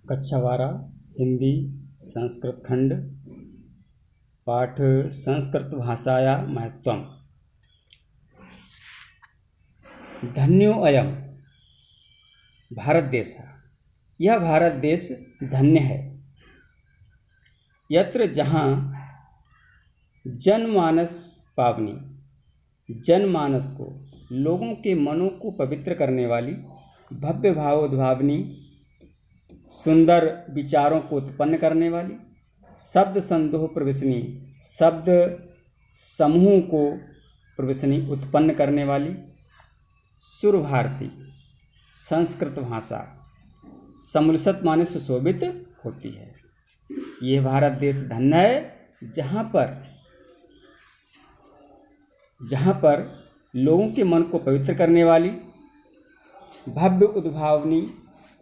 कक्षा 12 हिंदी संस्कृत खंड पाठ संस्कृत भाषाया महत्वम। धन्यो अयम भारत देश, यह भारत देश धन्य है। यत्र जहाँ जनमानस पावनी, जनमानस को, लोगों के मनों को पवित्र करने वाली, भव्य भावोद्भावनी, सुंदर विचारों को उत्पन्न करने वाली, शब्द संदोह प्रवेशनी, शब्द समूह को प्रवेशनी उत्पन्न करने वाली, सुर भारती संस्कृत भाषा समलसत माने सुशोभित होती है। ये भारत देश धन्य है जहाँ पर लोगों के मन को पवित्र करने वाली, भव्य उद्भावनी,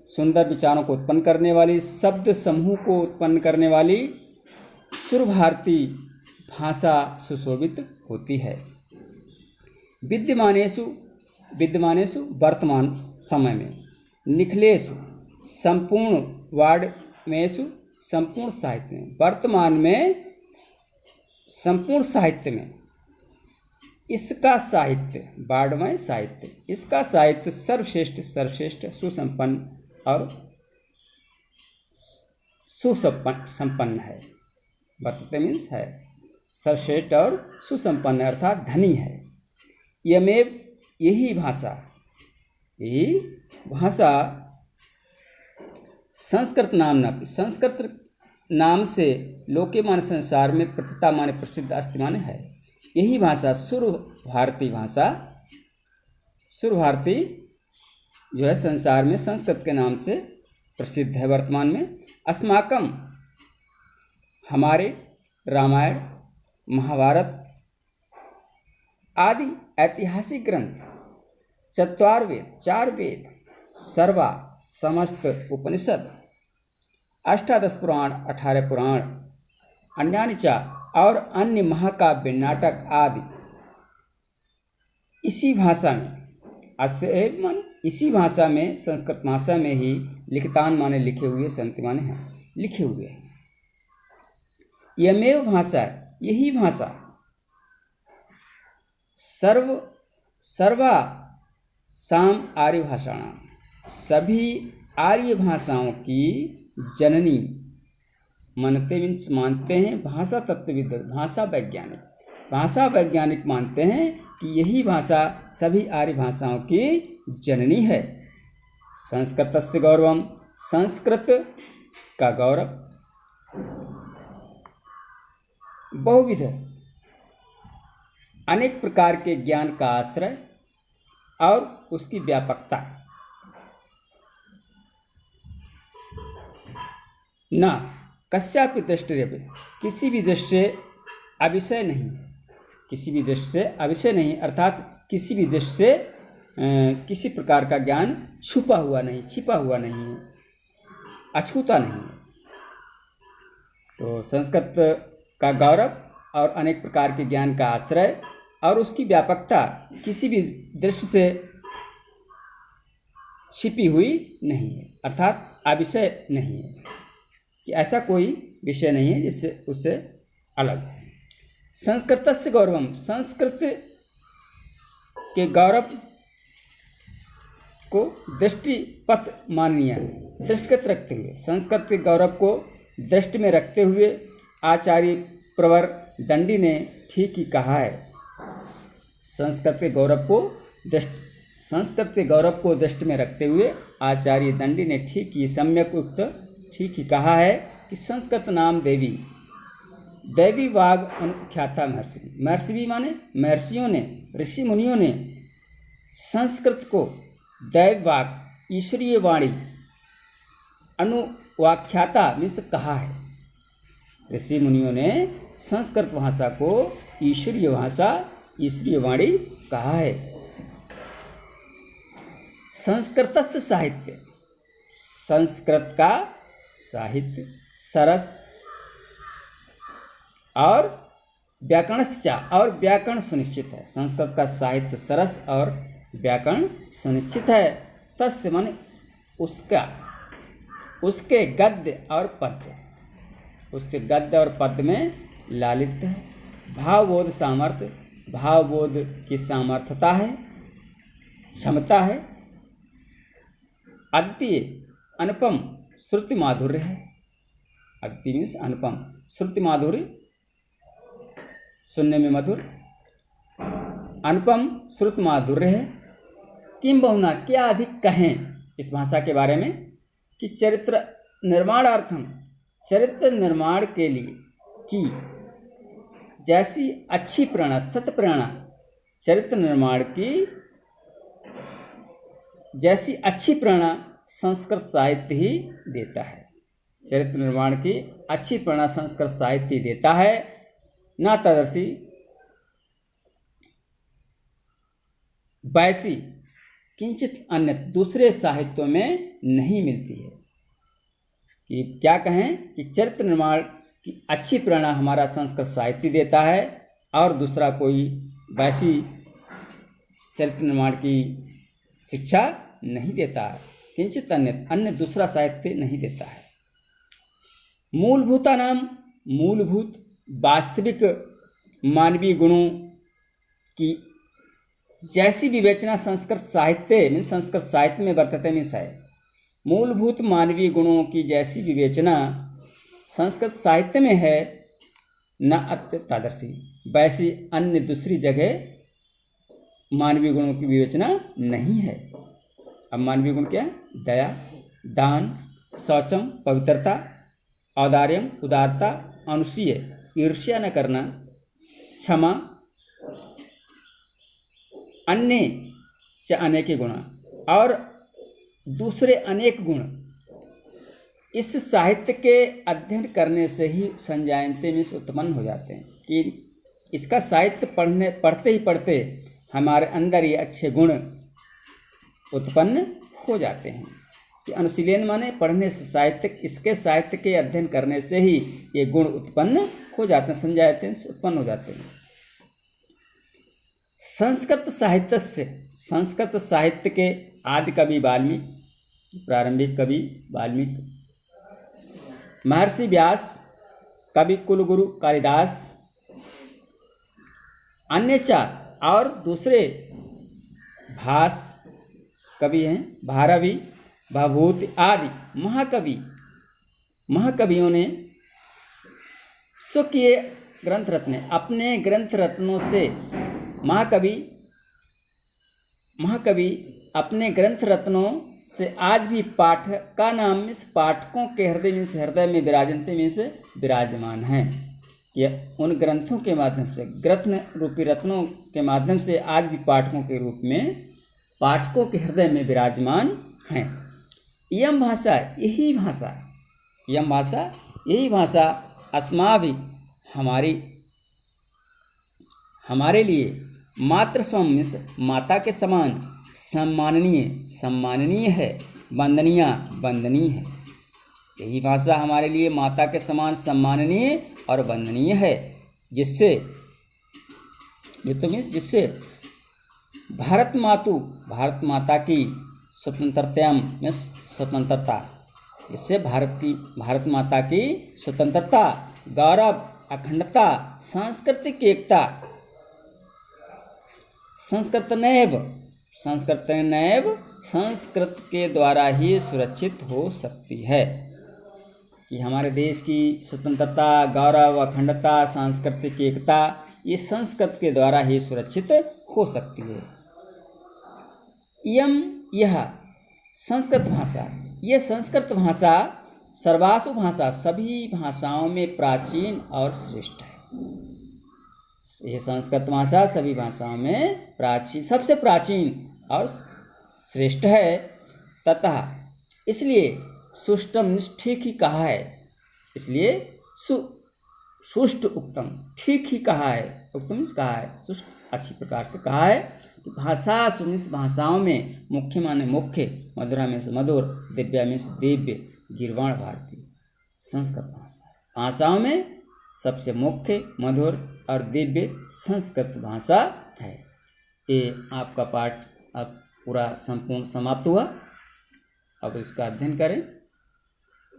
सुंदर विचारों को उत्पन्न करने वाली, शब्द समूह को उत्पन्न करने वाली सुर भारती भाषा सुशोभित होती है। विद्यमानेषु वर्तमान समय में, निखिलेषु संपूर्ण वाङ्मयेषु संपूर्ण साहित्य में, वर्तमान में संपूर्ण साहित्य में, इसका साहित्य वाङ्मय साहित्य, इसका साहित्य सर्वश्रेष्ठ सुसंपन्न और सुसंपन्न है। वर्तते मीन्स है सर्वश्रेष्ठ और सुसंपन्न अर्थात धनी है। यमेव यही भाषा संस्कृत नाम से लोके माने संसार में प्रतिता माने प्रसिद्ध अस्ति माने है। यही भाषा सुर भारती जो है संसार में संस्कृत के नाम से प्रसिद्ध है। वर्तमान में अस्माकम हमारे रामायण महाभारत आदि ऐतिहासिक ग्रंथ, चार वेद, सर्वा समस्त उपनिषद, 18 पुराण, 18 पुराण, अन्यानि च और अन्य महाकाव्य नाटक आदि इसी भाषा में संस्कृत भाषा में ही लिखितान माने लिखे हुए, संति माने हैं लिखे हुए हैं। यमेव भाषा, यही भाषा सर्वा साम आर्य भाषाणां, सभी आर्य भाषाओं की जननी, मानते मीन्स मानते हैं, भाषा तत्वविद, भाषा वैज्ञानिक मानते हैं कि यही भाषा सभी आर्य भाषाओं की जननी है। संस्कृतस्य गौरवम, संस्कृत का गौरव, बहुविध अनेक प्रकार के ज्ञान का आश्रय और उसकी व्यापकता। न कस्यापि दृष्टिरेव, किसी भी दृष्टि से अविषय नहीं, अर्थात किसी भी दृष्टि से किसी प्रकार का ज्ञान छिपा हुआ नहीं है, अछूता नहीं है। तो संस्कृत का गौरव और अनेक प्रकार के ज्ञान का आश्रय और उसकी व्यापकता किसी भी दृष्टि से छिपी हुई नहीं है, अर्थात अविषय नहीं है, कि ऐसा कोई विषय नहीं है जिससे उससे अलग है। संस्कृतस्य गौरवम, संस्कृत के गौरव को दृष्टिपथ माननीय, दृष्टिगत रखते हुए, संस्कृत के गौरव को दृष्टि में रखते हुए आचार्य प्रवर दंडी ने ठीक ही कहा है। संस्कृत के गौरव को दृष्टि में रखते हुए आचार्य दंडी ने ठीक ही कहा है कि संस्कृत नाम दैवी वाग अनुख्याता महर्षि माने महर्षियों ने, ऋषि मुनियों ने संस्कृत को दैव वाग, ईश्वरीय वाणी, अनुवाख्याता मीन्स कहा है। ऋषि मुनियों ने संस्कृत भाषा को ईश्वरीय भाषा, ईश्वरीय वाणी कहा है। संस्कृतस्य साहित्य, संस्कृत का साहित्य सरस और व्याकरणश्च, और व्याकरण सुनिश्चित है। संस्कृत का साहित्य सरस और व्याकरण सुनिश्चित है। तस्य माने उसका, उसके गद्य और पद्य, उसके गद्य और पद्य में लालित्य है, भावबोध सामर्थ्य, भावबोध की सामर्थ्यता है, क्षमता है, अद्वितीय अनुपम श्रुति माधुर्य है। अद्वितीय मीन्स अनुपम, श्रुति माधुर्य सुनने में मधुर, अनुपम श्रुति माधुर्य है। किम बहुना, क्या अधिक कहें इस भाषा के बारे में कि चरित्र निर्माणार्थम, चरित्र निर्माण के लिए कि जैसी अच्छी प्रेरणा, सत प्रेरणा, चरित्र निर्माण की जैसी अच्छी प्रेरणा संस्कृत साहित्य ही देता है। चरित्र निर्माण की अच्छी प्रेरणा संस्कृत साहित्य ही देता है। ना तदर्शी वैसी किंचित अन्य दूसरे साहित्यों में नहीं मिलती है। कि क्या कहें कि चरित्र निर्माण की अच्छी प्रेरणा हमारा संस्कृत साहित्य देता है और दूसरा कोई वैसी चरित्र निर्माण की शिक्षा नहीं देता है। किंचित अन्य दूसरा साहित्य नहीं देता है। मूलभूता नाम, मूलभूत वास्तविक मानवीय गुणों की जैसी विवेचना संस्कृत साहित्य में वर्तते मीन्स है। मूलभूत मानवीय गुणों की जैसी विवेचना संस्कृत साहित्य में है, न अत्य तादर्शी, वैसी अन्य दूसरी जगह मानवीय गुणों की विवेचना नहीं है। अब मानवीय गुण क्या है? दया, दान, शौचम पवित्रता, औदार्यम उदारता, अनुसूय ईर्ष्या न करना, क्षमा, अन्य च अनेक गुण और दूसरे अनेक गुण इस साहित्य के अध्ययन करने से ही संजायन्ते में उत्पन्न हो जाते हैं। कि इसका साहित्य पढ़ते ही हमारे अंदर ये अच्छे गुण उत्पन्न हो जाते हैं। कि अनुशीलन माने पढ़ने से, इसके साहित्य के अध्ययन करने से ही ये गुण उत्पन्न हो जाते हैं, संजायते उत्पन्न हो जाते हैं। संस्कृत साहित्य के आदि कवि वाल्मीकि, प्रारंभिक कवि वाल्मीकि, महर्षि व्यास, कवि कुलगुरु कालिदास, अन्य चार और दूसरे भास कवि हैं, भारवी, भभूति आदि महाकवियों ने स्वकीय ग्रंथ रत्ने, अपने ग्रंथ रत्नों से महाकवि अपने ग्रंथ रत्नों से आज भी पाठक का नाम में पाठकों के हृदय में विराजमान हैं। यह उन ग्रंथों के माध्यम से, ग्रंथ रूपी रत्नों के माध्यम से आज भी पाठकों के रूप में पाठकों के हृदय में विराजमान हैं। यम भाषा अस्माभि हमारे लिए मातृस्वम माता के समान सम्माननीय है, वंदनीय है। यही भाषा हमारे लिए माता के समान सम्माननीय और वंदनीय है, जिससे भारत माता की स्वतंत्रता, इससे भारत माता की स्वतंत्रता, गौरव, अखंडता, सांस्कृतिक एकता संस्कृत के द्वारा ही सुरक्षित हो सकती है। कि हमारे देश की स्वतंत्रता, गौरव, अखंडता, सांस्कृतिक एकता ये संस्कृत के द्वारा ही सुरक्षित हो सकती है। यह संस्कृत भाषा सर्वासु भाषा, सभी भाषाओं में प्राचीन और श्रेष्ठ है। यह संस्कृत भाषा सभी भाषाओं में सबसे प्राचीन और श्रेष्ठ है। तथा इसलिए सुष्टम, ठीक ही कहा है, इसलिए सुष्ट उक्तम, ठीक ही कहा है, उक्तम कहा है, सुष्ट अच्छी प्रकार से कहा है। कि भाषाओं में मुख्य माने मुख्य, मधुरा में से मधुर, दिव्या में से दिव्य, गिरवाण भारती संस्कृत भाषाओं में सबसे मुख्य, मधुर और दिव्य संस्कृत भाषा है। ये आपका पाठ अब पूरा संपूर्ण समाप्त हुआ। अब इसका अध्ययन करें।